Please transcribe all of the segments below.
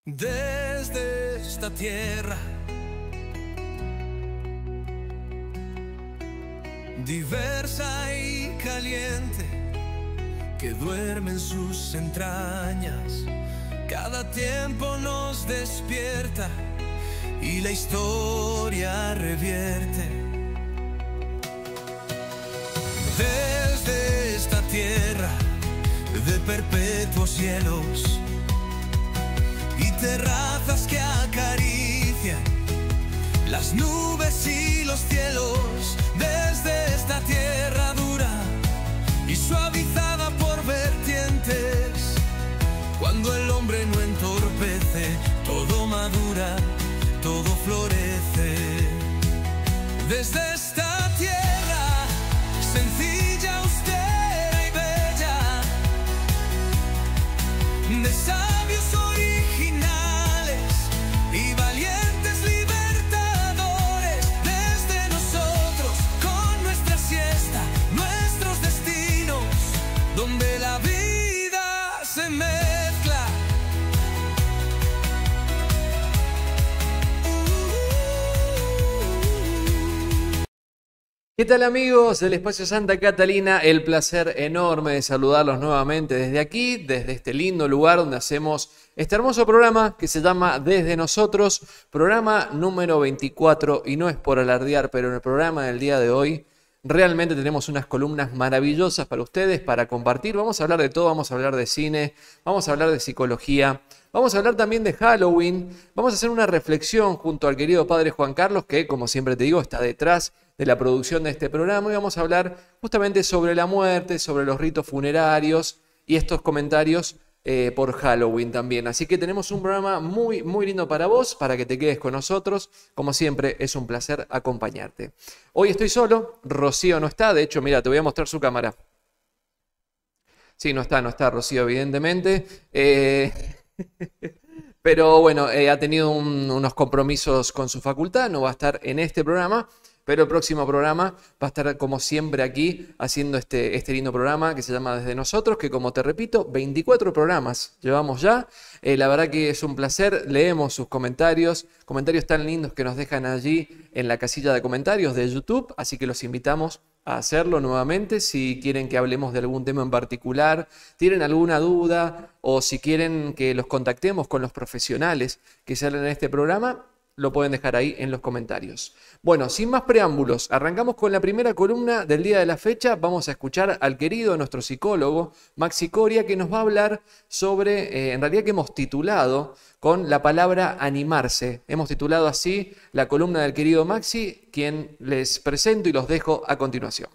Desde esta tierra diversa y caliente que duerme en sus entrañas, cada tiempo nos despierta y la historia revierte. Desde esta tierra de perpetuos cielos y terrazas que acarician las nubes y los cielos, desde esta tierra dura y suavizada por vertientes, cuando el hombre no entorpece, todo madura, todo florece. Desde esta tierra sencilla, austera y bella, de sabios originales y valientes libertadores, desde nosotros con nuestra siesta, nuestros destinos, donde la vida se mezcla. ¿Qué tal, amigos del Espacio Santa Catalina? El placer enorme de saludarlos nuevamente desde aquí, desde este lindo lugar donde hacemos este hermoso programa que se llama Desde Nosotros, programa número 24, y no es por alardear, pero en el programa del día de hoy realmente tenemos unas columnas maravillosas para ustedes, para compartir. Vamos a hablar de todo, vamos a hablar de cine, vamos a hablar de psicología, vamos a hablar también de Halloween, vamos a hacer una reflexión junto al querido padre Juan Carlos, que como siempre te digo está detrás de la producción de este programa, y vamos a hablar justamente sobre la muerte, sobre los ritos funerarios y estos comentarios por Halloween también. Así que tenemos un programa muy, muy lindo para vos, para que te quedes con nosotros. Como siempre, es un placer acompañarte. Hoy estoy solo, Rocío no está, de hecho, mira, te voy a mostrar su cámara. Sí, no está Rocío, evidentemente. Pero bueno, ha tenido unos compromisos con su facultad, no va a estar en este programa, pero el próximo programa va a estar como siempre aquí haciendo este lindo programa que se llama Desde Nosotros, que como te repito, 24 programas llevamos ya. La verdad que es un placer, leemos sus comentarios tan lindos que nos dejan allí en la casilla de comentarios de YouTube, así que los invitamos a hacerlo nuevamente si quieren que hablemos de algún tema en particular, tienen alguna duda o si quieren que los contactemos con los profesionales que salen en este programa, lo pueden dejar ahí en los comentarios. Bueno, sin más preámbulos, arrancamos con la primera columna del día de la fecha. Vamos a escuchar al querido, nuestro psicólogo, Maxi Coria, que nos va a hablar sobre, en realidad que hemos titulado con la palabra animarse. Hemos titulado así la columna del querido Maxi, quien les presento y los dejo a continuación.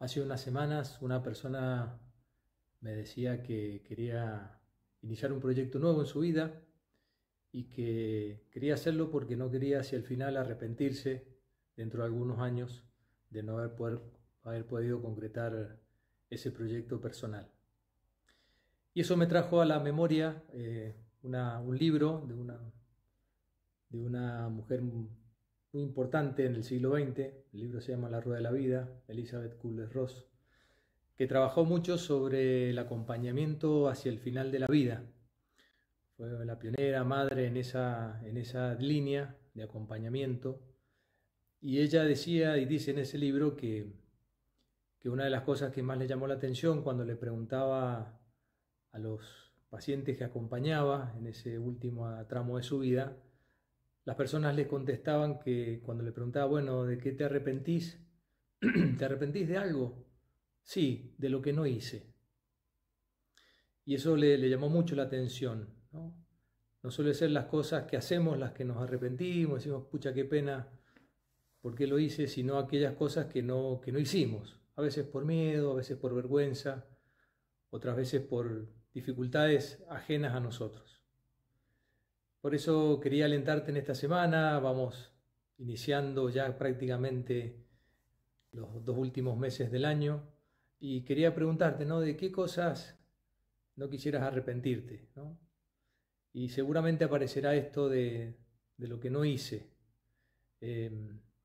Hace unas semanas una persona me decía que quería iniciar un proyecto nuevo en su vida y que quería hacerlo porque no quería hacia el final arrepentirse dentro de algunos años de no haber podido concretar ese proyecto personal. Y eso me trajo a la memoria un libro de una mujer muy importante en el siglo XX. El libro se llama La Rueda de la Vida, Elizabeth Kubler-Ross, que trabajó mucho sobre el acompañamiento hacia el final de la vida. Fue la pionera madre en esa línea de acompañamiento. Y ella decía y dice en ese libro que una de las cosas que más le llamó la atención cuando le preguntaba a los pacientes que acompañaba en ese último tramo de su vida, las personas le contestaban que cuando le preguntaba, bueno, ¿de qué te arrepentís? ¿Te arrepentís de algo? Sí, de lo que no hice. Y eso le llamó mucho la atención, ¿no? No suele ser las cosas que hacemos las que nos arrepentimos, decimos, pucha, qué pena, ¿por qué lo hice? Sino aquellas cosas que no hicimos. A veces por miedo, a veces por vergüenza, otras veces por dificultades ajenas a nosotros. Por eso quería alentarte en esta semana. Vamos iniciando ya prácticamente los 2 últimos meses del año y quería preguntarte, ¿no? ¿De qué cosas no quisieras arrepentirte, ¿no? Y seguramente aparecerá esto de lo que no hice.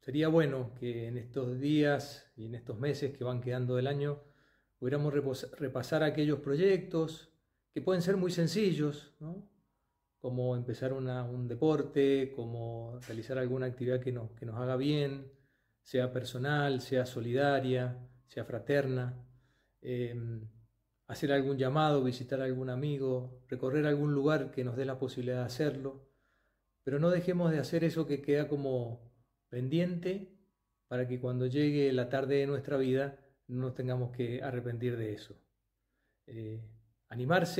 Sería bueno que en estos días y en estos meses que van quedando del año pudiéramos repasar aquellos proyectos que pueden ser muy sencillos, ¿no? Como empezar un deporte, como realizar alguna actividad que nos haga bien, sea personal, sea solidaria, sea fraterna, hacer algún llamado, visitar a algún amigo, recorrer algún lugar que nos dé la posibilidad de hacerlo, pero no dejemos de hacer eso que queda como pendiente para que cuando llegue la tarde de nuestra vida no nos tengamos que arrepentir de eso. Animarnos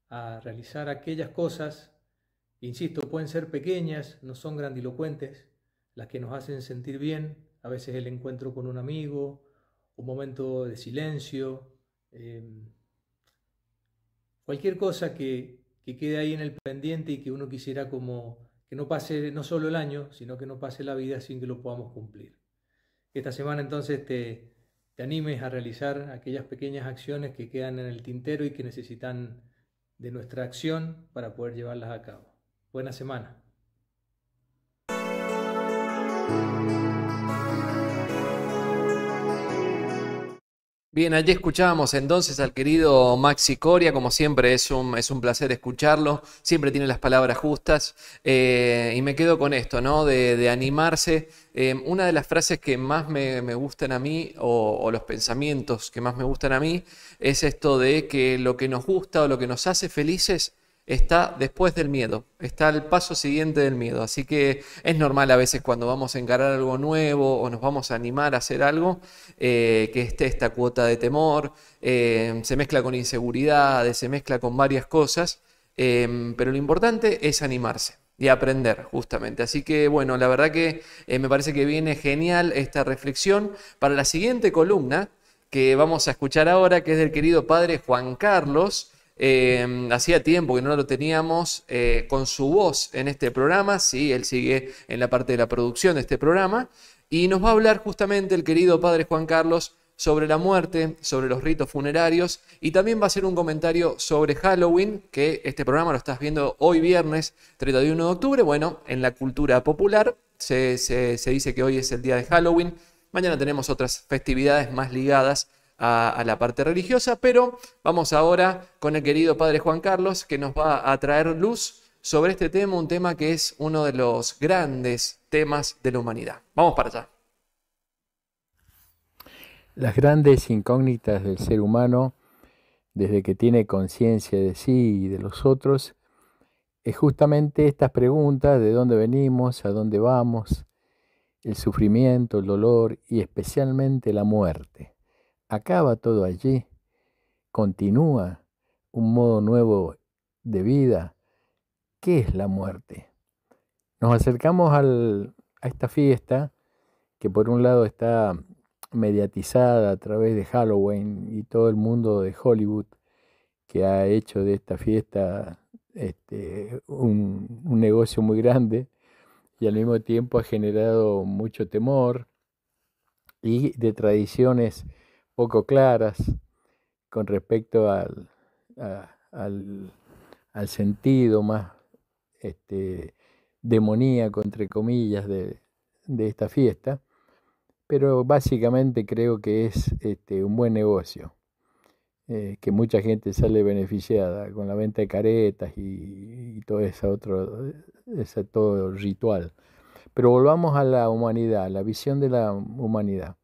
a realizar aquellas cosas que, insisto, pueden ser pequeñas, no son grandilocuentes, las que nos hacen sentir bien, a veces el encuentro con un amigo, un momento de silencio, cualquier cosa que quede ahí en el pendiente y que uno quisiera como que no pase no solo el año, sino que no pase la vida sin que lo podamos cumplir. Esta semana entonces te animes a realizar aquellas pequeñas acciones que quedan en el tintero y que necesitan de nuestra acción para poder llevarlas a cabo. Buena semana. Bien, allí escuchábamos entonces al querido Maxi Coria, como siempre es un placer escucharlo, siempre tiene las palabras justas y me quedo con esto, ¿no? De animarse. Una de las frases que más me gustan a mí o los pensamientos que más me gustan a mí es esto de que lo que nos gusta o lo que nos hace felices está después del miedo, está al paso siguiente del miedo. Así que es normal a veces cuando vamos a encarar algo nuevo o nos vamos a animar a hacer algo, que esté esta cuota de temor, se mezcla con inseguridades, se mezcla con varias cosas, pero lo importante es animarse y aprender justamente. Así que bueno, la verdad que me parece que viene genial esta reflexión para la siguiente columna que vamos a escuchar ahora, que es del querido padre Juan Carlos. Hacía tiempo que no lo teníamos con su voz en este programa, sí, él sigue en la parte de la producción de este programa y nos va a hablar justamente el querido padre Juan Carlos sobre la muerte, sobre los ritos funerarios y también va a hacer un comentario sobre Halloween, que este programa lo estás viendo hoy viernes 31 de octubre, bueno, en la cultura popular se dice que hoy es el día de Halloween, mañana tenemos otras festividades más ligadas a la parte religiosa, pero vamos ahora con el querido padre Juan Carlos que nos va a traer luz sobre este tema, un tema que es uno de los grandes temas de la humanidad. Vamos para allá. Las grandes incógnitas del ser humano, desde que tiene conciencia de sí y de los otros, es justamente estas preguntas: de dónde venimos, a dónde vamos, el sufrimiento, el dolor y especialmente la muerte. ¿Acaba todo allí? ¿Continúa un modo nuevo de vida? ¿Qué es la muerte? Nos acercamos a esta fiesta que por un lado está mediatizada a través de Halloween y todo el mundo de Hollywood que ha hecho de esta fiesta un negocio muy grande y al mismo tiempo ha generado mucho temor y de tradiciones poco claras con respecto al sentido más demoníaco, entre comillas, de esta fiesta, pero básicamente creo que es un buen negocio, que mucha gente sale beneficiada con la venta de caretas y todo ese todo ritual. Pero volvamos a la humanidad, la visión de la humanidad.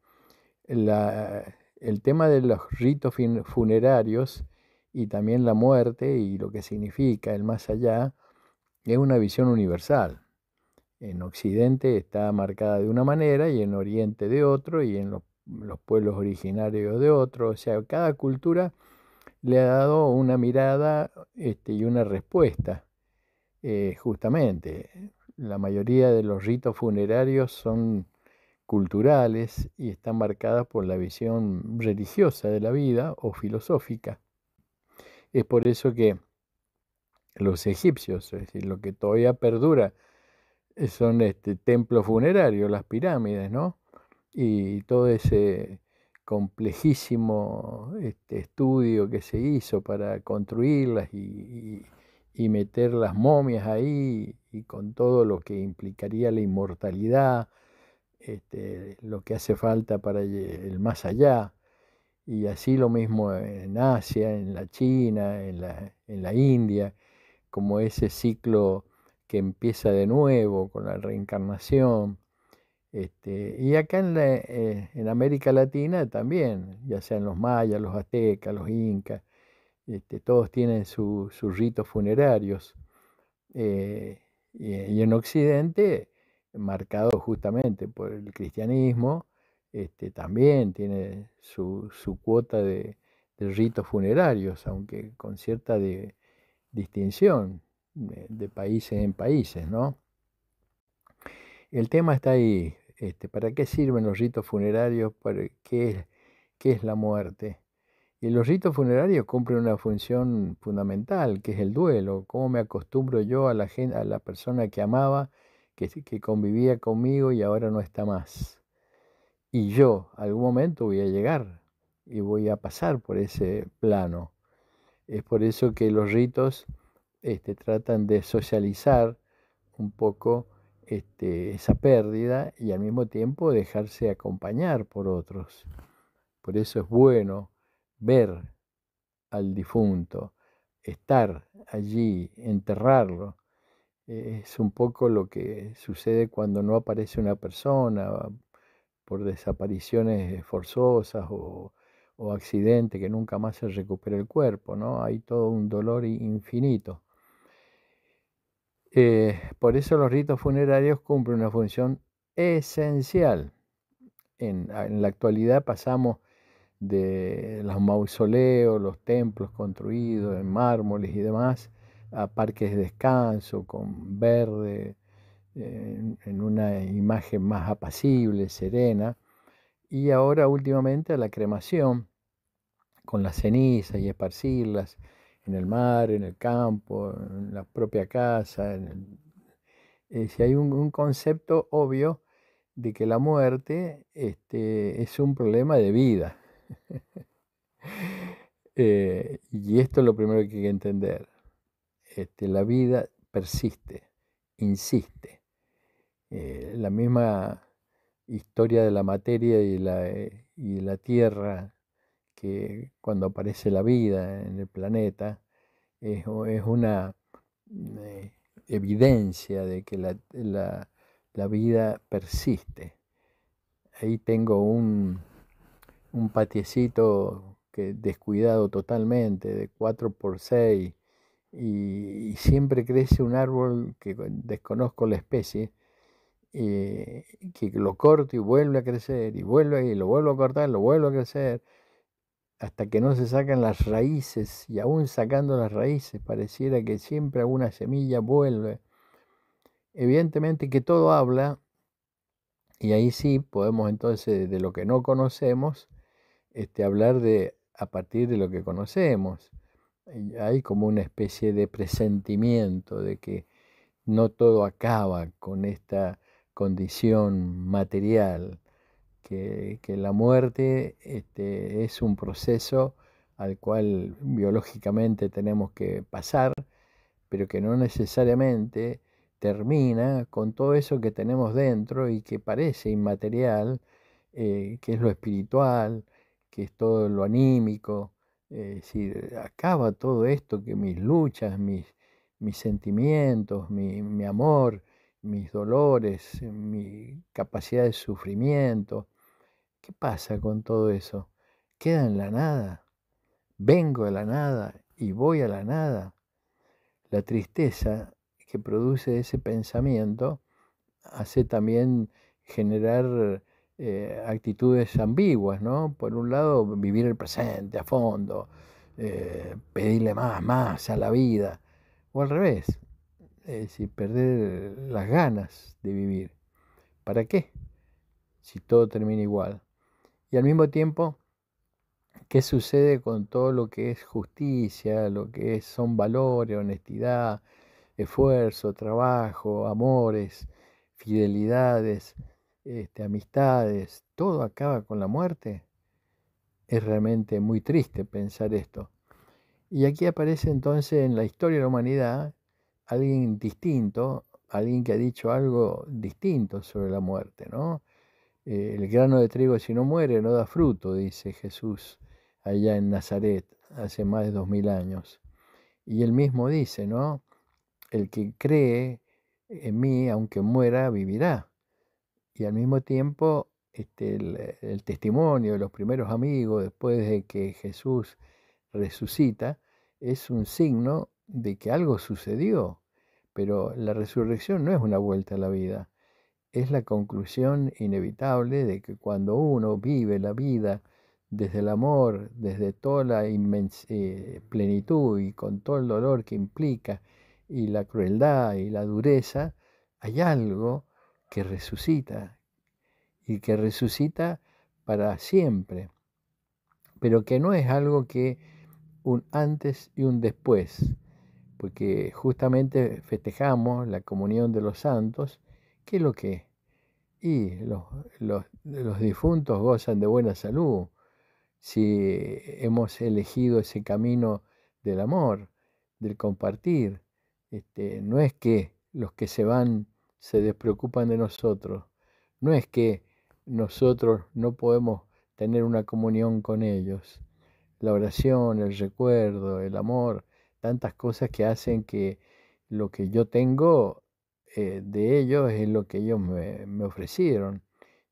El tema de los ritos funerarios y también la muerte y lo que significa el más allá es una visión universal. En Occidente está marcada de una manera y en Oriente de otro y en los pueblos originarios de otro. O sea, cada cultura le ha dado una mirada y una respuesta. Justamente, la mayoría de los ritos funerarios son culturales y están marcadas por la visión religiosa de la vida o filosófica. Es por eso que los egipcios, es decir, lo que todavía perdura, son templos funerarios, las pirámides, ¿no? Y todo ese complejísimo estudio que se hizo para construirlas y meter las momias ahí y con todo lo que implicaría la inmortalidad, lo que hace falta para el más allá. Y así lo mismo en Asia, en la China, en la India, como ese ciclo que empieza de nuevo con la reencarnación. Y acá en América Latina también, ya sean los mayas, los aztecas, los incas, todos tienen sus ritos funerarios. Y en Occidente, marcado justamente por el cristianismo, también tiene su cuota de ritos funerarios, aunque con cierta distinción de países en países, ¿no? El tema está ahí. ¿Para qué sirven los ritos funerarios? ¿Qué es la muerte? Y los ritos funerarios cumplen una función fundamental, que es el duelo. ¿Cómo me acostumbro yo a la persona que amaba, que convivía conmigo y ahora no está más? Y yo, algún momento voy a llegar y voy a pasar por ese plano. Es por eso que los ritos tratan de socializar un poco esa pérdida y al mismo tiempo dejarse acompañar por otros. Por eso es bueno ver al difunto, estar allí, enterrarlo. Es un poco lo que sucede cuando no aparece una persona por desapariciones forzosas o accidente que nunca más se recupera el cuerpo, ¿no? Hay todo un dolor infinito. Por eso los ritos funerarios cumplen una función esencial. En la actualidad pasamos de los mausoleos, los templos construidos en mármoles y demás, a parques de descanso con verde, en una imagen más apacible, serena, y ahora últimamente a la cremación, con las cenizas y esparcirlas en el mar, en el campo, en la propia casa. Si hay un concepto obvio de que la muerte es un problema de vida. Y esto es lo primero que hay que entender. La vida persiste, insiste. La misma historia de la materia y la tierra, que cuando aparece la vida en el planeta, es una evidencia de que la vida persiste. Ahí tengo un patiecito descuidado totalmente, de 4x6, y siempre crece un árbol que desconozco la especie, que lo corto y vuelve a crecer, y lo vuelvo a cortar, lo vuelvo a crecer, hasta que no se sacan las raíces, y aún sacando las raíces, pareciera que siempre alguna semilla vuelve. Evidentemente que todo habla, y ahí sí podemos entonces, de lo que no conocemos, hablar a partir de lo que conocemos. Hay como una especie de presentimiento de que no todo acaba con esta condición material, que la muerte es un proceso al cual biológicamente tenemos que pasar, pero que no necesariamente termina con todo eso que tenemos dentro y que parece inmaterial, que es lo espiritual, que es todo lo anímico. Si acaba todo esto, que mis luchas, mis sentimientos, mi amor, mis dolores, mi capacidad de sufrimiento, ¿qué pasa con todo eso? ¿Queda en la nada? ¿Vengo de la nada y voy a la nada? La tristeza que produce ese pensamiento hace también generar actitudes ambiguas, ¿no? Por un lado, vivir el presente a fondo, pedirle más a la vida, o al revés, es decir, perder las ganas de vivir. ¿Para qué? Si todo termina igual. Y al mismo tiempo, ¿qué sucede con todo lo que es justicia, lo que son valores, honestidad, esfuerzo, trabajo, amores, fidelidades, amistades? ¿Todo acaba con la muerte? Es realmente muy triste pensar esto. Y aquí aparece entonces en la historia de la humanidad alguien distinto, alguien que ha dicho algo distinto sobre la muerte, ¿no? El grano de trigo si no muere no da fruto, dice Jesús allá en Nazaret, hace más de 2000 años. Y él mismo dice, ¿no? El que cree en mí, aunque muera, vivirá. Y al mismo tiempo, el testimonio de los primeros amigos, después de que Jesús resucita, es un signo de que algo sucedió. Pero la resurrección no es una vuelta a la vida, es la conclusión inevitable de que cuando uno vive la vida desde el amor, desde toda la plenitud y con todo el dolor que implica, y la crueldad y la dureza, hay algo que resucita, y que resucita para siempre, pero que no es algo que un antes y un después, porque justamente festejamos la comunión de los santos. ¿Qué es lo que es? Y los difuntos gozan de buena salud si hemos elegido ese camino del amor, del compartir. No es que los que se van se despreocupan de nosotros, no es que nosotros no podemos tener una comunión con ellos. La oración, el recuerdo, el amor, tantas cosas que hacen que lo que yo tengo de ellos es lo que ellos me ofrecieron.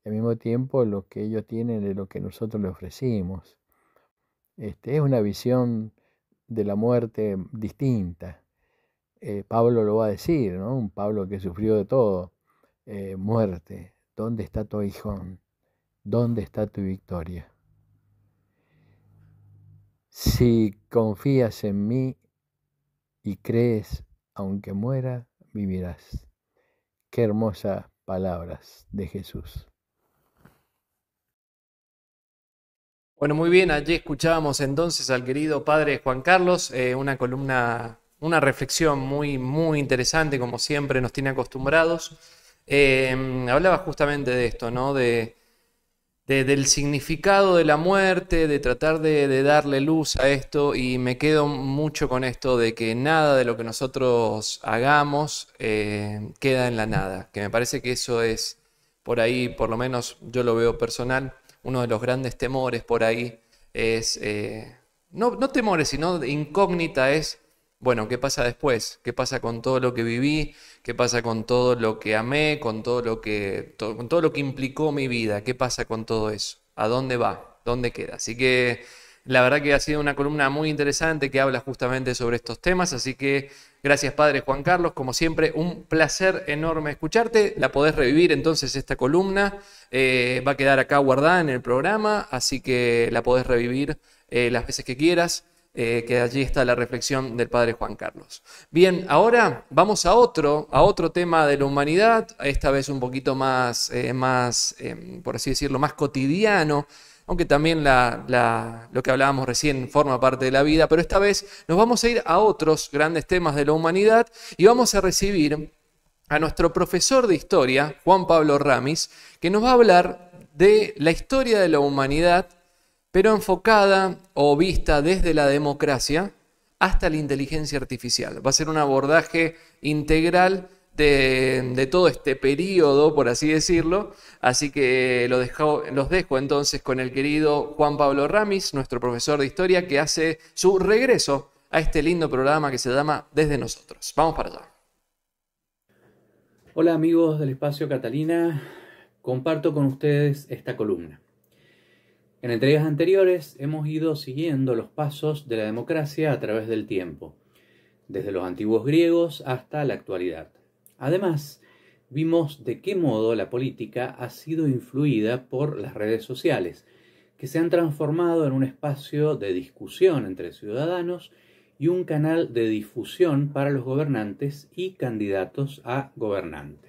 Y al mismo tiempo lo que ellos tienen es lo que nosotros les ofrecimos. Es una visión de la muerte distinta. Pablo lo va a decir, ¿no? Un Pablo que sufrió de todo. Muerte, ¿dónde está tu aguijón? ¿Dónde está tu victoria? Si confías en mí y crees, aunque muera, vivirás. Qué hermosas palabras de Jesús. Bueno, muy bien, allí escuchábamos entonces al querido padre Juan Carlos, una columna, una reflexión muy, muy interesante, como siempre nos tiene acostumbrados. Hablaba justamente de esto, ¿no? Del significado de la muerte, de tratar de darle luz a esto, y me quedo mucho con esto de que nada de lo que nosotros hagamos queda en la nada, que me parece que eso es, por ahí, por lo menos yo lo veo personal, uno de los grandes temores por ahí es, no temores, sino de incógnita es, bueno, ¿qué pasa después? ¿Qué pasa con todo lo que viví? ¿Qué pasa con todo lo que amé? Con todo lo que implicó mi vida. ¿Qué pasa con todo eso? ¿A dónde va? ¿Dónde queda? Así que la verdad que ha sido una columna muy interesante que habla justamente sobre estos temas. Así que gracias, padre Juan Carlos. Como siempre, un placer enorme escucharte. La podés revivir entonces esta columna. Va a quedar acá guardada en el programa. Así que la podés revivir las veces que quieras. Que allí está la reflexión del padre Juan Carlos. Bien, ahora vamos a otro tema de la humanidad, esta vez un poquito más, por así decirlo, más cotidiano, aunque también lo que hablábamos recién forma parte de la vida, pero esta vez nos vamos a ir a otros grandes temas de la humanidad y vamos a recibir a nuestro profesor de historia, Juan Pablo Ramis, que nos va a hablar de la historia de la humanidad, pero enfocada o vista desde la democracia hasta la inteligencia artificial. Va a ser un abordaje integral de todo este periodo, por así decirlo. Así que los dejo entonces con el querido Juan Pablo Ramis, nuestro profesor de historia, que hace su regreso a este lindo programa que se llama Desde Nosotros. Vamos para allá. Hola amigos del Espacio Catalina, comparto con ustedes esta columna. En entregas anteriores hemos ido siguiendo los pasos de la democracia a través del tiempo, desde los antiguos griegos hasta la actualidad. Además, vimos de qué modo la política ha sido influida por las redes sociales, que se han transformado en un espacio de discusión entre ciudadanos y un canal de difusión para los gobernantes y candidatos a gobernantes.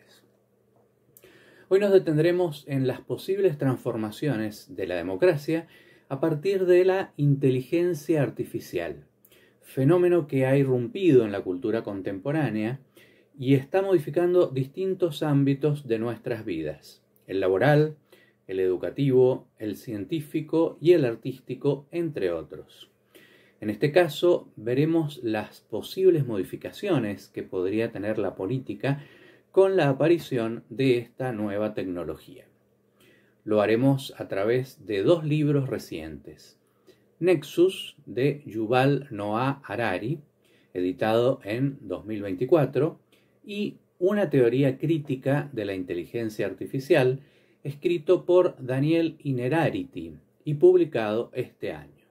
Hoy nos detendremos en las posibles transformaciones de la democracia a partir de la inteligencia artificial, fenómeno que ha irrumpido en la cultura contemporánea y está modificando distintos ámbitos de nuestras vidas: el laboral, el educativo, el científico y el artístico, entre otros. En este caso, veremos las posibles modificaciones que podría tener la política con la aparición de esta nueva tecnología. Lo haremos a través de dos libros recientes. Nexus, de Yuval Noah Harari, editado en 2024, y Una teoría crítica de la inteligencia artificial, escrito por Daniel Innerarity y publicado este año.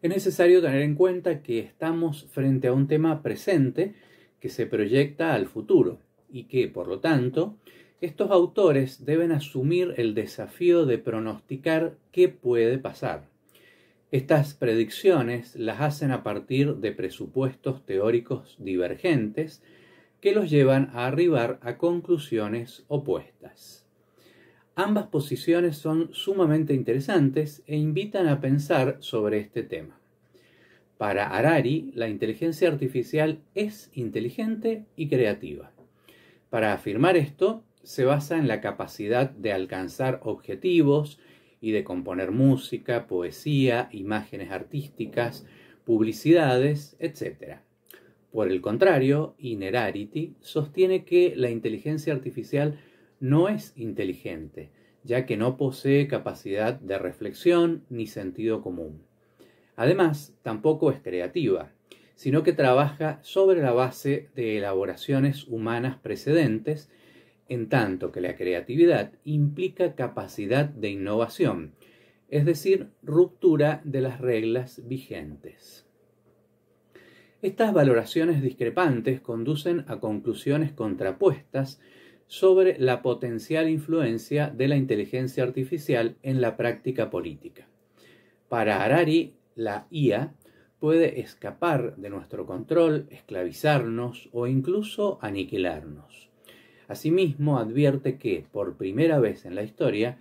Es necesario tener en cuenta que estamos frente a un tema presente que se proyecta al futuro y que, por lo tanto, estos autores deben asumir el desafío de pronosticar qué puede pasar. Estas predicciones las hacen a partir de presupuestos teóricos divergentes que los llevan a arribar a conclusiones opuestas. Ambas posiciones son sumamente interesantes e invitan a pensar sobre este tema. Para Harari, la inteligencia artificial es inteligente y creativa. Para afirmar esto, se basa en la capacidad de alcanzar objetivos y de componer música, poesía, imágenes artísticas, publicidades, etc. Por el contrario, Innerarity sostiene que la inteligencia artificial no es inteligente, ya que no posee capacidad de reflexión ni sentido común. Además, tampoco es creativa, sino que trabaja sobre la base de elaboraciones humanas precedentes, en tanto que la creatividad implica capacidad de innovación, es decir, ruptura de las reglas vigentes. Estas valoraciones discrepantes conducen a conclusiones contrapuestas sobre la potencial influencia de la inteligencia artificial en la práctica política. Para Harari, la IA puede escapar de nuestro control, esclavizarnos o incluso aniquilarnos. Asimismo, advierte que, por primera vez en la historia,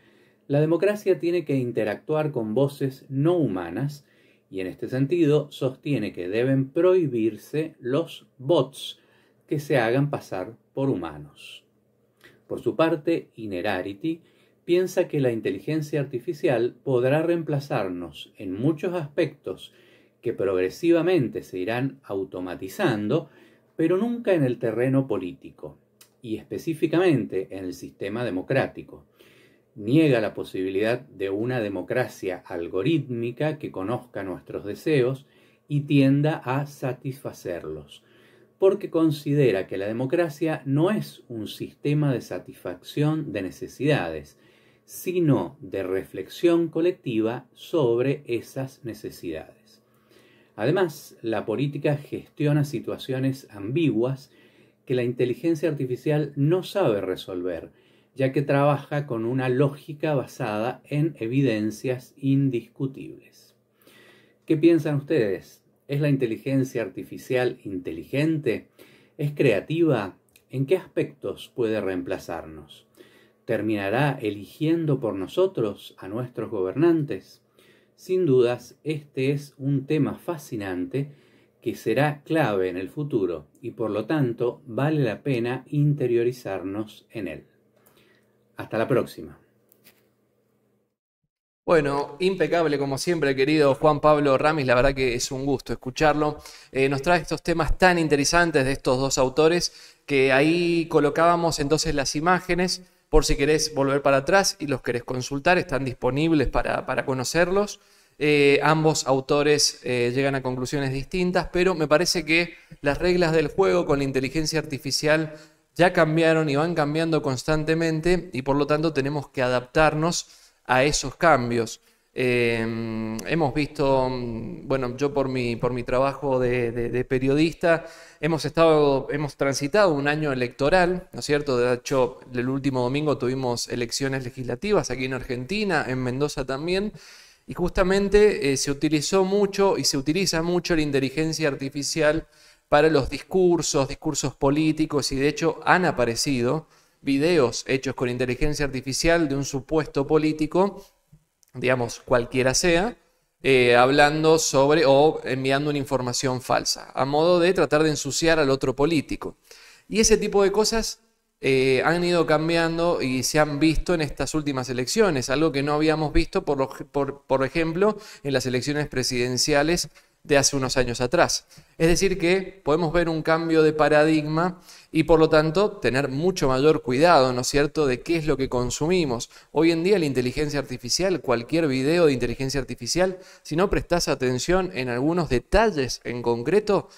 la democracia tiene que interactuar con voces no humanas y, en este sentido, sostiene que deben prohibirse los bots que se hagan pasar por humanos. Por su parte, Innerarity piensa que la inteligencia artificial podrá reemplazarnos en muchos aspectos que progresivamente se irán automatizando, pero nunca en el terreno político, y específicamente en el sistema democrático. Niega la posibilidad de una democracia algorítmica que conozca nuestros deseos y tienda a satisfacerlos, porque considera que la democracia no es un sistema de satisfacción de necesidades, sino de reflexión colectiva sobre esas necesidades. Además, la política gestiona situaciones ambiguas que la inteligencia artificial no sabe resolver, ya que trabaja con una lógica basada en evidencias indiscutibles. ¿Qué piensan ustedes? ¿Es la inteligencia artificial inteligente? ¿Es creativa? ¿En qué aspectos puede reemplazarnos? ¿Terminará eligiendo por nosotros a nuestros gobernantes? Sin dudas, este es un tema fascinante que será clave en el futuro y por lo tanto vale la pena interiorizarnos en él. Hasta la próxima. Bueno, impecable como siempre, querido Juan Pablo Ramis, la verdad que es un gusto escucharlo. Nos trae estos temas tan interesantes de estos dos autores que ahí colocábamos entonces las imágenes, por si querés volver para atrás y los querés consultar, están disponibles para conocerlos. Ambos autores llegan a conclusiones distintas, pero me parece que las reglas del juego con la inteligencia artificial ya cambiaron y van cambiando constantemente y por lo tanto tenemos que adaptarnos a esos cambios. Hemos visto, bueno, yo por mi trabajo de periodista, hemos transitado un año electoral, ¿no es cierto? De hecho, el último domingo tuvimos elecciones legislativas aquí en Argentina, en Mendoza también, y justamente se utilizó mucho y se utiliza mucho la inteligencia artificial para los discursos políticos, y de hecho han aparecido videos hechos con inteligencia artificial de un supuesto político, digamos cualquiera sea, hablando sobre o enviando una información falsa, a modo de tratar de ensuciar al otro político. Y ese tipo de cosas han ido cambiando y se han visto en estas últimas elecciones, algo que no habíamos visto, por ejemplo, en las elecciones presidenciales de hace unos años atrás. Es decir que podemos ver un cambio de paradigma y por lo tanto tener mucho mayor cuidado, ¿no es cierto?, de qué es lo que consumimos. Hoy en día la inteligencia artificial, cualquier video de inteligencia artificial, si no prestás atención en algunos detalles en concreto,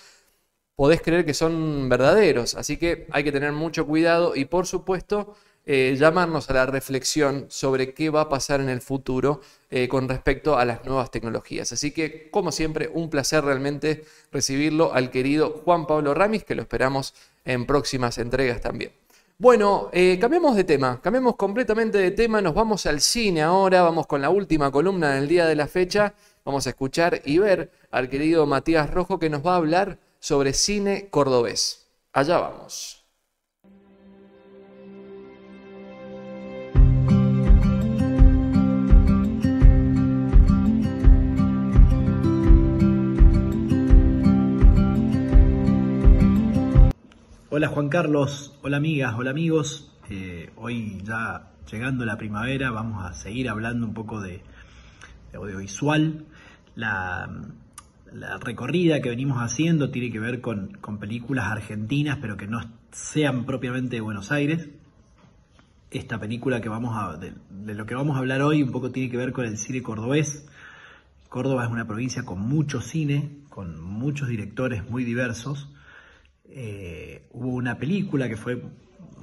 podés creer que son verdaderos. Así que hay que tener mucho cuidado y por supuesto llamarnos a la reflexión sobre qué va a pasar en el futuro con respecto a las nuevas tecnologías. Así que, como siempre, un placer realmente recibirlo al querido Juan Pablo Ramis, que lo esperamos en próximas entregas también. Bueno, cambiamos de tema, cambiamos completamente de tema, nos vamos al cine ahora, vamos con la última columna del día de la fecha, vamos a escuchar y ver al querido Matías Rojo que nos va a hablar sobre cine cordobés. Allá vamos. Hola Juan Carlos, hola amigas, hola amigos. Hoy ya llegando la primavera vamos a seguir hablando un poco de audiovisual. La recorrida que venimos haciendo tiene que ver con películas argentinas, pero que no sean propiamente de Buenos Aires. Esta película que de lo que vamos a hablar hoy un poco tiene que ver con el cine cordobés. Córdoba es una provincia con mucho cine, con muchos directores muy diversos. Hubo una película que fue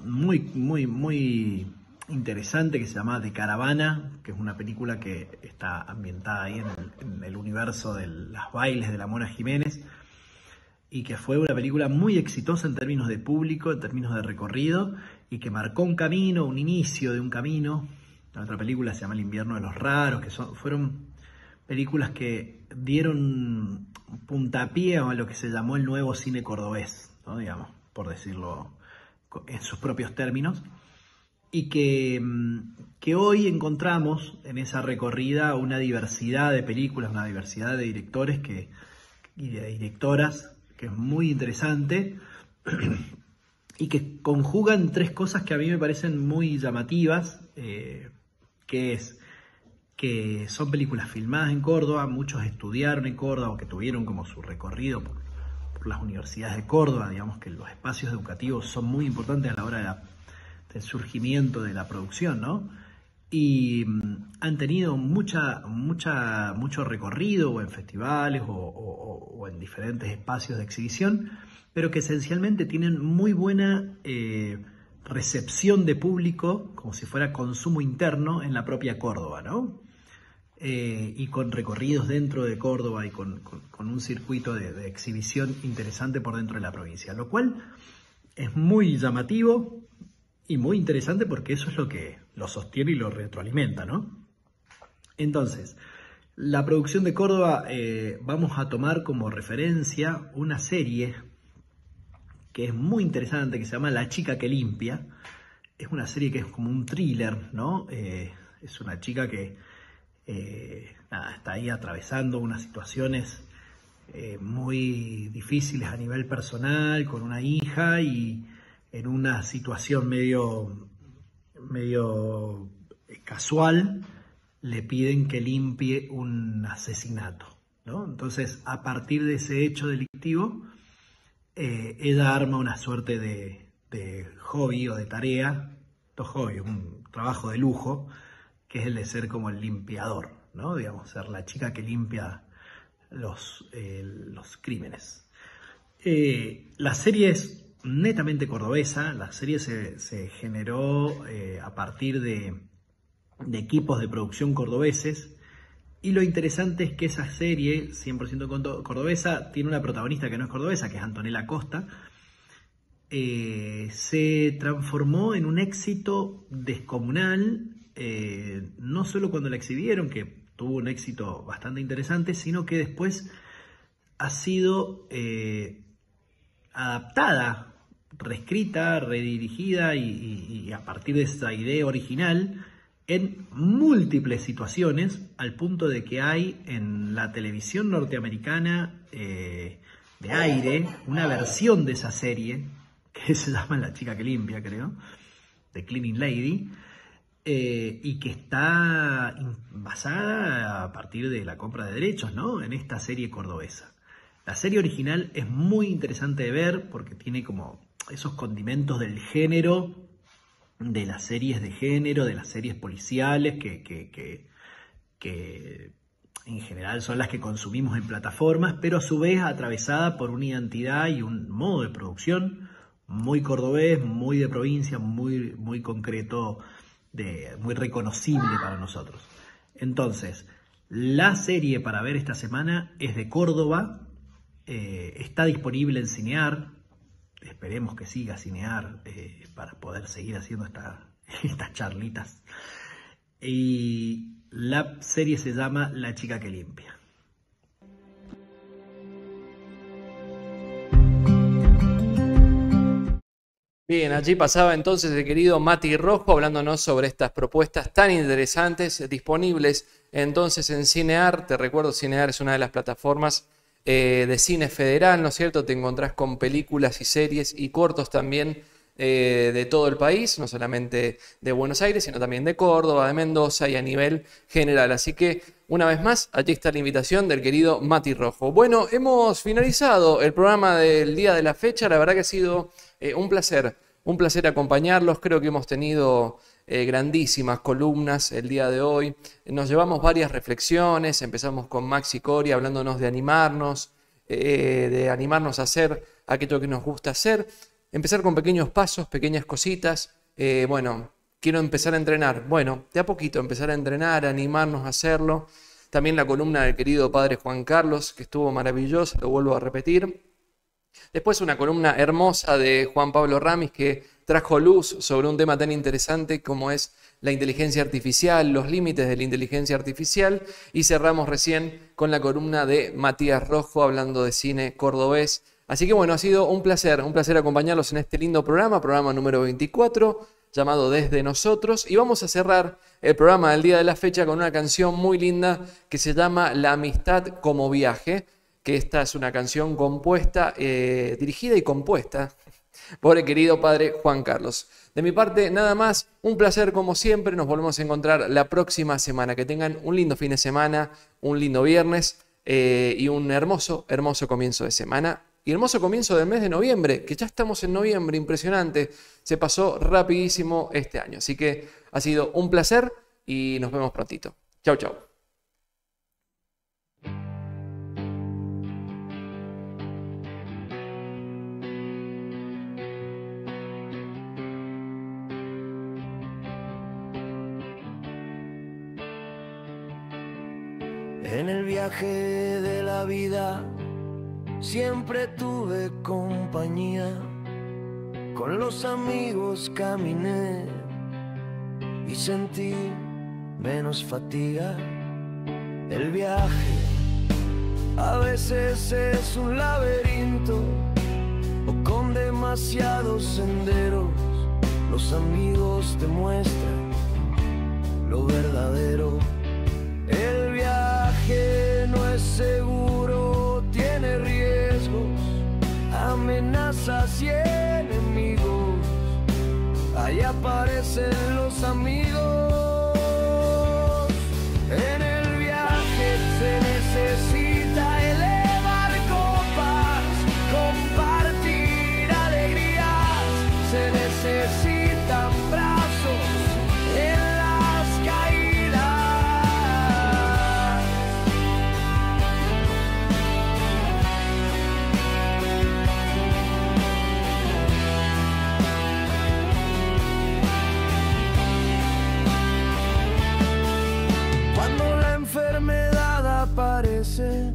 muy interesante que se llama De Caravana, que es una película que está ambientada ahí en el universo de las bailes de la Mona Jiménez y que fue una película muy exitosa en términos de público, en términos de recorrido y que marcó un camino, un inicio de un camino. La otra película se llama El invierno de los raros, que fueron películas que dieron puntapié a lo que se llamó el nuevo cine cordobés, ¿no? Digamos, por decirlo en sus propios términos, y que hoy encontramos en esa recorrida una diversidad de películas, una diversidad de directores y de directoras que es muy interesante y que conjugan tres cosas que a mí me parecen muy llamativas, que son películas filmadas en Córdoba, muchos estudiaron en Córdoba o que tuvieron como su recorrido por las universidades de Córdoba. Digamos que los espacios educativos son muy importantes a la hora del surgimiento de la producción, ¿no? Y han tenido mucho recorrido o en festivales o en diferentes espacios de exhibición, pero que esencialmente tienen muy buena recepción de público, como si fuera consumo interno en la propia Córdoba, ¿no? Y con recorridos dentro de Córdoba y con un circuito de exhibición interesante por dentro de la provincia, lo cual es muy llamativo y muy interesante porque eso es lo que lo sostiene y lo retroalimenta, ¿no? Entonces, la producción de Córdoba, vamos a tomar como referencia una serie que es muy interesante, que se llama La chica que limpia. Es una serie que es como un thriller, ¿no? Es una chica que está ahí atravesando unas situaciones muy difíciles a nivel personal, con una hija y en una situación medio casual le piden que limpie un asesinato, ¿no? Entonces, a partir de ese hecho delictivo, ella arma una suerte de hobby o de tarea, un trabajo de lujo, que es el de ser como el limpiador, ¿no? Digamos, ser la chica que limpia los crímenes. La serie es netamente cordobesa. La serie se generó a partir de equipos de producción cordobeses, y lo interesante es que esa serie 100% cordobesa tiene una protagonista que no es cordobesa, que es Antonella Costa. Se transformó en un éxito descomunal, no solo cuando la exhibieron, que tuvo un éxito bastante interesante, sino que después ha sido adaptada, reescrita, redirigida y a partir de esa idea original en múltiples situaciones, al punto de que hay en la televisión norteamericana de aire una versión de esa serie que se llama La chica que limpia, creo, The Cleaning Lady, y que está basada a partir de la compra de derechos, ¿no?, en esta serie cordobesa. La serie original es muy interesante de ver porque tiene como esos condimentos del género, de las series de género, de las series policiales, que en general son las que consumimos en plataformas, pero a su vez atravesada por una identidad y un modo de producción muy cordobés, muy de provincia, muy concreto, muy reconocible para nosotros. Entonces, la serie para ver esta semana es de Córdoba, está disponible en Cinear, esperemos que siga Cinear para poder seguir haciendo estas charlitas. Y la serie se llama La chica que limpia. Bien, allí pasaba entonces el querido Mati Rojo hablándonos sobre estas propuestas tan interesantes, disponibles entonces en Cinear. Te recuerdo, Cinear es una de las plataformas de cine federal, ¿no es cierto? Te encontrás con películas y series y cortos también de todo el país, no solamente de Buenos Aires, sino también de Córdoba, de Mendoza y a nivel general. Así que, una vez más, allí está la invitación del querido Mati Rojo. Bueno, hemos finalizado el programa del día de la fecha. La verdad que ha sido un placer acompañarlos. Creo que hemos tenido grandísimas columnas el día de hoy. Nos llevamos varias reflexiones. Empezamos con Maxi Cori hablándonos de animarnos a hacer aquello que nos gusta hacer. Empezar con pequeños pasos, pequeñas cositas. Bueno, quiero empezar a entrenar. Bueno, de a poquito empezar a entrenar, a animarnos a hacerlo. También la columna del querido padre Juan Carlos, que estuvo maravillosa, lo vuelvo a repetir. Después una columna hermosa de Juan Pablo Ramis que trajo luz sobre un tema tan interesante como es la inteligencia artificial, los límites de la inteligencia artificial. Y cerramos recién con la columna de Matías Rojo hablando de cine cordobés. Así que bueno, ha sido un placer acompañarlos en este lindo programa número 24, llamado Desde Nosotros. Y vamos a cerrar el programa del día de la fecha con una canción muy linda que se llama La amistad como viaje, que esta es una canción compuesta, dirigida y compuesta por el querido padre Juan Carlos. De mi parte, nada más, un placer como siempre. Nos volvemos a encontrar la próxima semana. Que tengan un lindo fin de semana, un lindo viernes y un hermoso comienzo de semana. Y hermoso comienzo del mes de noviembre, que ya estamos en noviembre, impresionante. Se pasó rapidísimo este año. Así que ha sido un placer y nos vemos prontito. Chau, chau. En el viaje de la vida siempre tuve compañía, con los amigos caminé y sentí menos fatiga. El viaje a veces es un laberinto o con demasiados senderos. Los amigos te muestran lo verdadero. El viaje no es seguro, tiene riesgos, amenazas y enemigos. Ahí aparecen los amigos. En el viaje se necesita elevar copas, compartir alegrías. Se necesitan brazos en las caídas. Cuando la enfermedad aparece,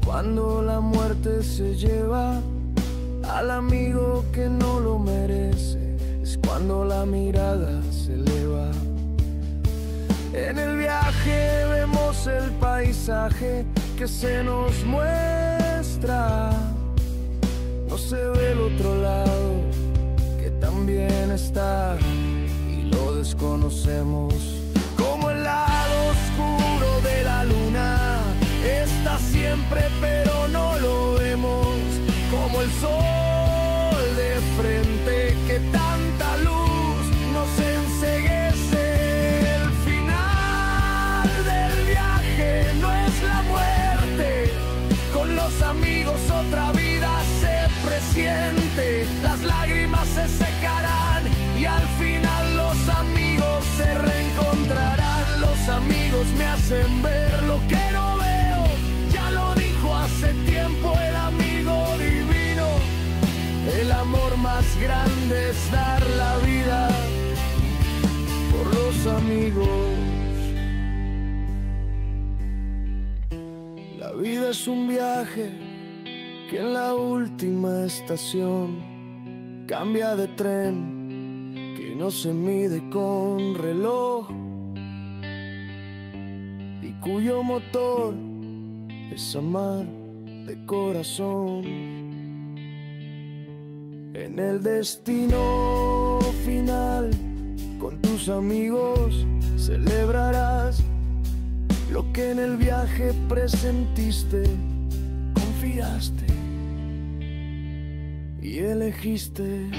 cuando la muerte se lleva al amigo que no lo merece, es cuando la mirada se eleva. En el viaje vemos el paisaje que se nos muestra. No se ve el otro lado que también está y lo desconocemos. Como el lado oscuro de la luna está siempre pero no lo vemos. Como el sol de hacen ver lo que no veo. Ya lo dijo hace tiempo el amigo divino. El amor más grande es dar la vida por los amigos. La vida es un viaje que en la última estación cambia de tren, que no se mide con reloj y cuyo motor es amar de corazón. En el destino final con tus amigos celebrarás lo que en el viaje presentiste, confiaste y elegiste.